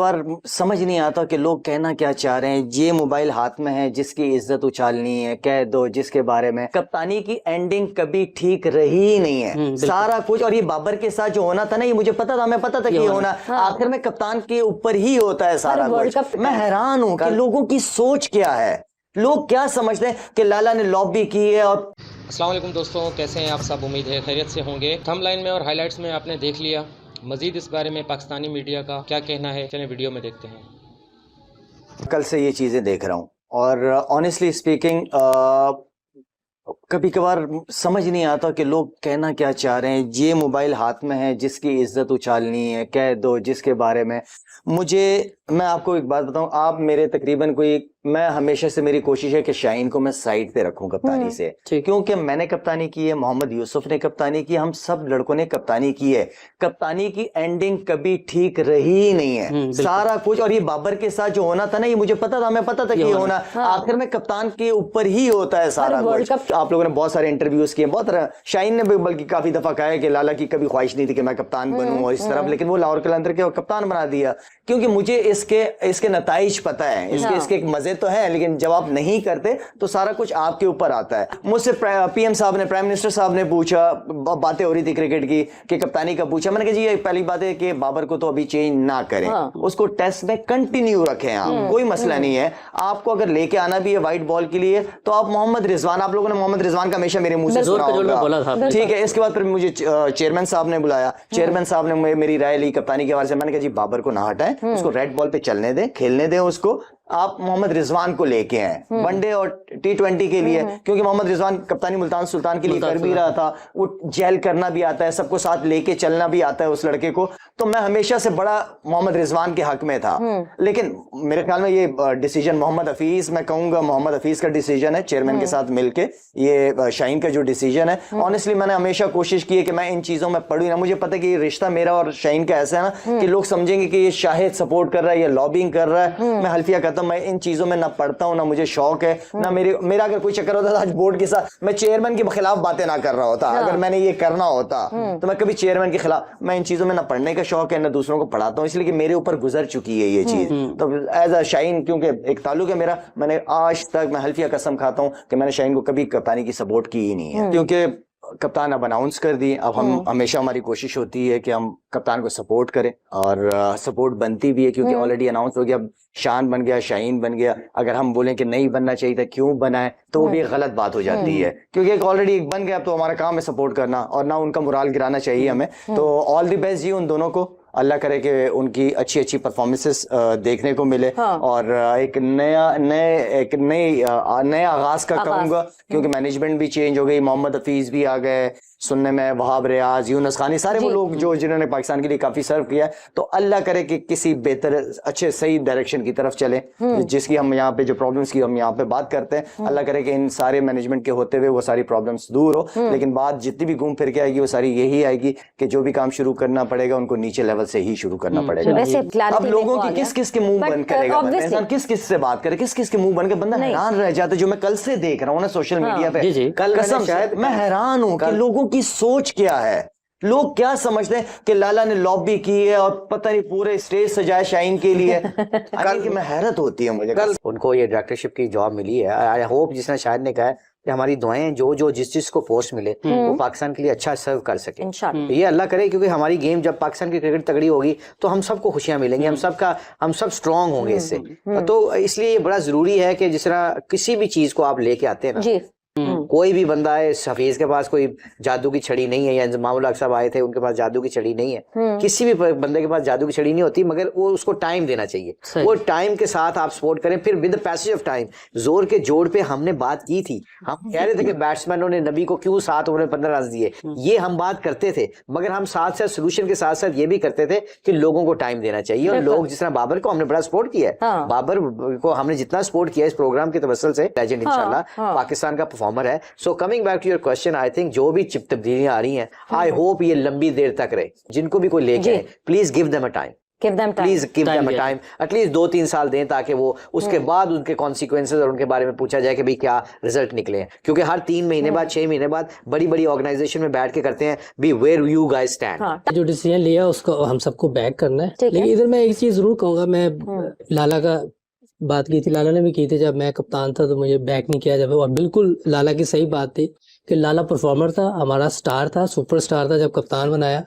कभार समझ नहीं आता कि लोग कहना क्या चाह रहे हैं। ये मोबाइल हाथ में है, जिसकी इज्जत उछालनी है कह दो, जिसके बारे में कप्तानी की एंडिंग कभी ठीक रही ही नहीं है। सारा कुछ, और ये बाबर के साथ जो होना था ना, ये मुझे पता था, मैं पता था कि ये होना आखिर में कप्तान के ऊपर ही होता है सारा कुछ। मैं हैरान हूँ कि लोगों की सोच क्या है, लोग क्या समझते हैं कि लाला ने लॉबी की है। और अस्सलाम वालेकुम दोस्तों, कैसे हैं आप सब? उम्मीद है खैरियत से होंगे। थंबनेल में और हाइलाइट्स में आपने देख लिया। मजीद इस बारे में पाकिस्तानी मीडिया का क्या कहना है, चलें वीडियो में देखते हैं। कल से ये चीजें देख रहा हूँ और ऑनेस्टली स्पीकिंग कभी कभार समझ नहीं आता कि लोग कहना क्या चाह रहे हैं। ये मोबाइल हाथ में है, जिसकी इज्जत उछालनी है कह दो, जिसके बारे में मैं आपको एक बात बताऊं, आप मेरे तकरीबन मैं हमेशा से मेरी कोशिश है कि शाहीन को मैं साइड पे रखूं कप्तानी से, क्योंकि मैंने कप्तानी की है, मोहम्मद यूसुफ ने कप्तानी की, हम सब लड़कों ने कप्तानी की है। कप्तानी की एंडिंग कभी ठीक रही ही नहीं है। सारा कुछ, और ये बाबर के साथ जो होना था ना, ये मुझे पता था, मैं पता था कि होना आखिर में कप्तान के ऊपर ही होता है सारा कुछ। आप लोगों ने बहुत सारे इंटरव्यूज किए, बहुत शाहीन ने भी बल्कि काफी दफा कहा है कि लाला की कभी ख्वाहिश नहीं थी कि मैं कप्तान बनूं और इस तरफ, लेकिन वो लाहौर कलंदर के कप्तान बना दिया, क्योंकि मुझे इसके नताइज पता है। इसके एक मजे तो है, लेकिन जब आप नहीं करते तो सारा कुछ आपके ऊपर आता है। मुझसे पीएम साहब ने, प्राइम मिनिस्टर साहब ने पूछा, बातें हो रही थी क्रिकेट की कि कप्तानी का पूछा, मैंने कहा जी ये पहली बात है कि बाबर को तो अभी चेंज ना करें, उसको टेस्ट में कंटिन्यू रखें आप, कोई मसला नहीं है। आपको अगर लेके आना भी है व्हाइट बॉल के लिए तो आप मोहम्मद रिजवान, आप लोगों ने मोहम्मद रिजवान का हमेशा मेरे मुंह से सुना होगा, ठीक है। इसके बाद फिर मुझे चेयरमैन साहब ने बुलाया, चेयरमैन साहब ने मेरी राय ली कप्तानी के हवाले से। मैंने कहा जी बाबर को ना हटाएं, उसको रेड बॉल पे चलने दें, खेलने दें उसको, आप मोहम्मद रिजवान को लेके आए वनडे और T20 के लिए, क्योंकि मोहम्मद रिजवान कप्तानी मुल्तान सुल्तान के लिए कर भी रहा था, वो जेल करना भी आता है, सबको साथ लेके चलना भी आता है उस लड़के को। तो मैं हमेशा से बड़ा मोहम्मद रिजवान के हक में था, लेकिन मेरे ख्याल में ये डिसीजन मोहम्मद हफीज, मैं कहूंगा मोहम्मद हफीज का डिसीजन है, चेयरमैन के साथ मिलके ये शाहीन का जो डिसीजन है। ऑनेस्टली मैंने हमेशा कोशिश की है कि मैं इन चीजों में पढ़ूं ना। मुझे पता है कि ये रिश्ता मेरा और शाहीन का ऐसा है ना कि लोग समझेंगे कि ये शाहिद सपोर्ट कर रहा है, ये लॉबिंग कर रहा है। मैं हल्फिया कहता हूं, मैं इन चीजों में ना पढ़ता हूं, ना मुझे शौक है, ना मेरा अगर कोई चक्कर होता था आज बोर्ड के साथ, मैं चेयरमैन के खिलाफ बातें ना कर रहा होता। अगर मैंने ये करना होता तो मैं कभी चेयरमैन के खिलाफ, मैं इन चीजों में ना पढ़ने का शौक है ना दूसरों को पढ़ाता हूं, इसलिए कि मेरे ऊपर गुजर चुकी है ये चीज। तो एज अ शाहीन, क्योंकि एक ताल्लुक है मेरा, मैंने आज तक, मैं हल्फिया कसम खाता हूं कि मैंने शाहीन को कभी कप्तानी की सपोर्ट की ही नहीं है, क्योंकि कप्तान अब अनाउंस कर दी। अब हम हमेशा, हमारी कोशिश होती है कि हम कप्तान को सपोर्ट करें, और सपोर्ट बनती भी है, क्योंकि ऑलरेडी अनाउंस हो गया, अब शान बन गया, शाहीन बन गया। अगर हम बोलें कि नहीं बनना चाहिए था, क्यों बना है, तो वो भी एक गलत बात हो जाती है, क्योंकि ऑलरेडी एक बन गया, तो हमारा काम है सपोर्ट करना और ना उनका मुराल गिराना चाहिए हमें। तो ऑल द बेस्ट जी उन दोनों को, अल्लाह करे कि उनकी अच्छी अच्छी परफॉर्मेंसेस देखने को मिले, और एक नया आगाज का कहूंगा, क्योंकि मैनेजमेंट भी चेंज हो गई, मोहम्मद हफीज भी आ गए सुनने में, वहाब रियाज, यूनुस खानी, सारे वो लोग जो जिन्होंने पाकिस्तान के लिए काफी सर्व किया है। तो अल्लाह करे कि किसी बेहतर, अच्छे, सही डायरेक्शन की तरफ चले, जिसकी हम यहाँ पे जो प्रॉब्लम्स की हम यहाँ पे बात करते हैं, अल्लाह करे कि इन सारे मैनेजमेंट के होते हुए वो सारी प्रॉब्लम्स दूर हो। लेकिन बात जितनी भी घूम फिर के आएगी वो सारी यही आएगी कि जो भी काम शुरू करना पड़ेगा उनको नीचे लेवल से ही शुरू करना पड़ेगा। अब लोगों की किस किस के मुंह बंद करेगा इंसान, किस किस से बात करे, किस किस के मुंह बन के बंदा हैरान रह जाता है। जो मैं कल से देख रहा हूँ ना सोशल मीडिया पे, कल कसम शायद मैं हैरान हूँ कि लोगों की सोच क्या है, लोग क्या समझते हैं कि लाला ने लॉबी की है और पता नहीं पूरे स्टेज सजाया शाहीन के लिए। कल की मैं हैरत होती है मुझे। कल उनको ये डायरेक्टरशिप की जॉब मिली है। आई होप, जिसने शायद ने कहा है कि हमारी दुआएं जो जिस को पोस्ट मिले वो पाकिस्तान के लिए अच्छा सर्व कर सके, ये अल्लाह करे, क्योंकि हमारी गेम जब पाकिस्तान की क्रिकेट तगड़ी होगी तो हम सबको खुशियां मिलेंगी, हम सब स्ट्रांग होंगे इससे। तो इसलिए ये बड़ा जरूरी है कि जिस तरह किसी भी चीज को आप लेके आते हैं ना, कोई भी बंदा है, हफीज के पास कोई जादू की छड़ी नहीं है, या मामूल हक साहब आए थे, उनके पास जादू की छड़ी नहीं है, किसी भी बंदे के पास जादू की छड़ी नहीं होती, मगर वो उसको टाइम देना चाहिए। वो टाइम के साथ आप सपोर्ट करें, फिर with the passage of time, जोर के जोड़ पे हमने बात की थी, हम कह रहे थे कि बैट्समैनों ने नबी को क्यों 7 ओवर में 15 रन दिए, ये हम बात करते थे, मगर हम साथ साथ सोल्यूशन के साथ साथ ये भी करते थे कि लोगों को टाइम देना चाहिए। और लोग, जिस तरह बाबर को हमने बड़ा सपोर्ट किया है, बाबर को हमने जितना सपोर्ट किया इस प्रोग्राम के तवस्सुल से, लेजेंड इंशाल्लाह पाकिस्तान का परफॉर्मर है। So coming back to your question, I think जो भी तब्दीलियां आ रही हैं, आई होप ये लंबी देर तक रहे। जिनको भी कोई लेके आए, please give them a time, give them time, please give them Time time, at least 2-3 साल दें ताकि वो उसके बाद उनके कॉन्सिक्वेंसेज और उनके बारे में पूछा जाए कि भाई क्या रिजल्ट निकले हैं, क्योंकि हर 3 महीने बाद 6 महीने बाद बड़ी बड़ी ऑर्गेनाइजेशन में बैठ के करते हैं be where you guys stand. हाँ जो डिसीजन लिया उसको हम सबको बैक करना है। ठीक है। लेकिन इधर मैं एक चीज जरूर कहूंगा, मैं लाला का बात की थी, लाला ने भी की थी, जब मैं कप्तान था तो मुझे बैक नहीं किया जाए, और बिल्कुल लाला की सही बात थी कि लाला परफॉर्मर था, हमारा स्टार था, सुपरस्टार था जब कप्तान बनाया।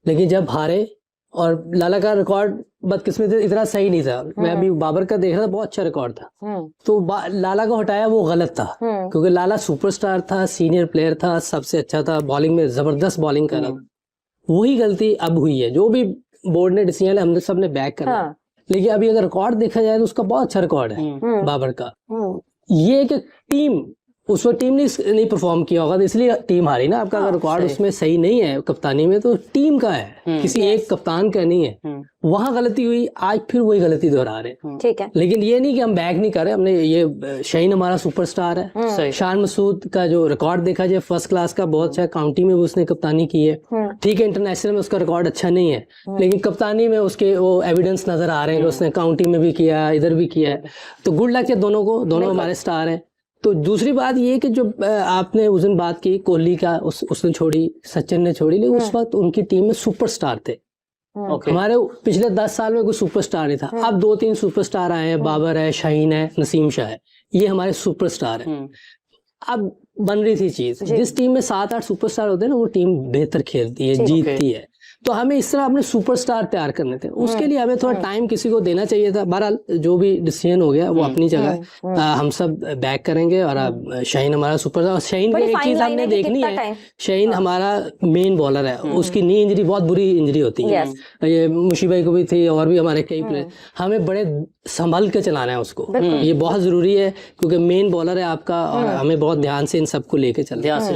लेकिन जब हारे, और लाला का रिकॉर्ड बदकिस्मती इतना सही नहीं था, मैं अभी बाबर का देख रहा था, बहुत अच्छा रिकॉर्ड था, तो लाला को हटाया वो गलत था, क्योंकि लाला सुपरस्टार था, सीनियर प्लेयर था, सबसे अच्छा था, बॉलिंग में जबरदस्त बॉलिंग कर रहा था। वही गलती अब हुई है, जो भी बोर्ड ने डिसीजन हमने सबने बैक करना। हाँ। लेकिन अभी अगर रिकॉर्ड देखा जाए तो उसका बहुत अच्छा रिकॉर्ड है बाबर का। ये कि टीम उस वक्त टीम नहीं परफॉर्म किया होगा, तो इसलिए टीम हारी ना। आपका अगर रिकॉर्ड उसमें सही नहीं है कप्तानी में, तो टीम का है, किसी एक कप्तान का नहीं है। वहां गलती हुई, आज फिर वही गलती दोहरा रहे। ठीक है। लेकिन ये नहीं कि हम बैक नहीं कर रहे, हमने ये शाहीन हमारा सुपरस्टार है, शान मसूद का जो रिकॉर्ड देखा जाए फर्स्ट क्लास का, बहुत अच्छा, काउंटी में भी उसने कप्तानी की है, ठीक है, इंटरनेशनल में उसका रिकॉर्ड अच्छा नहीं है, लेकिन कप्तानी में उसके वो एविडेंस नजर आ रहे हैं कि उसने काउंटी में भी किया, इधर भी किया है, तो गुड लक है दोनों को, दोनों हमारे स्टार हैं। तो दूसरी बात ये कि जो आपने उस दिन बात की कोहली का, उसने छोड़ी, सचिन ने छोड़ी, लेकिन उस वक्त उनकी टीम में सुपरस्टार थे। हमारे पिछले 10 साल में कोई सुपरस्टार नहीं था। अब 2-3 सुपरस्टार आए हैं, बाबर है, शाहीन है, नसीम शाह है, ये हमारे सुपरस्टार है। अब बन रही थी चीज, जिस टीम में 7-8 सुपरस्टार होते हैं ना, वो टीम बेहतर खेलती है, जीतती है। तो हमें इस तरह अपने सुपरस्टार तैयार करने थे, उसके लिए हमें थोड़ा टाइम किसी को देना चाहिए था। बहरहाल जो भी डिसीजन हो गया वो अपनी जगह, हम सब बैक करेंगे। और अब शाहीन हमारा सुपरस्टार, शाहीन की एक चीज हमने देखनी है, शाहीन हमारा मेन बॉलर है, उसकी नी इंजरी बहुत बुरी इंजरी होती है, ये मुशी भाई को भी थी और भी हमारे कई प्लेयर, हमें बड़े संभल के चलाना है उसको, ये बहुत जरूरी है, क्योंकि मेन बॉलर है आपका, और हमें बहुत ध्यान से इन सबको लेके चलना है।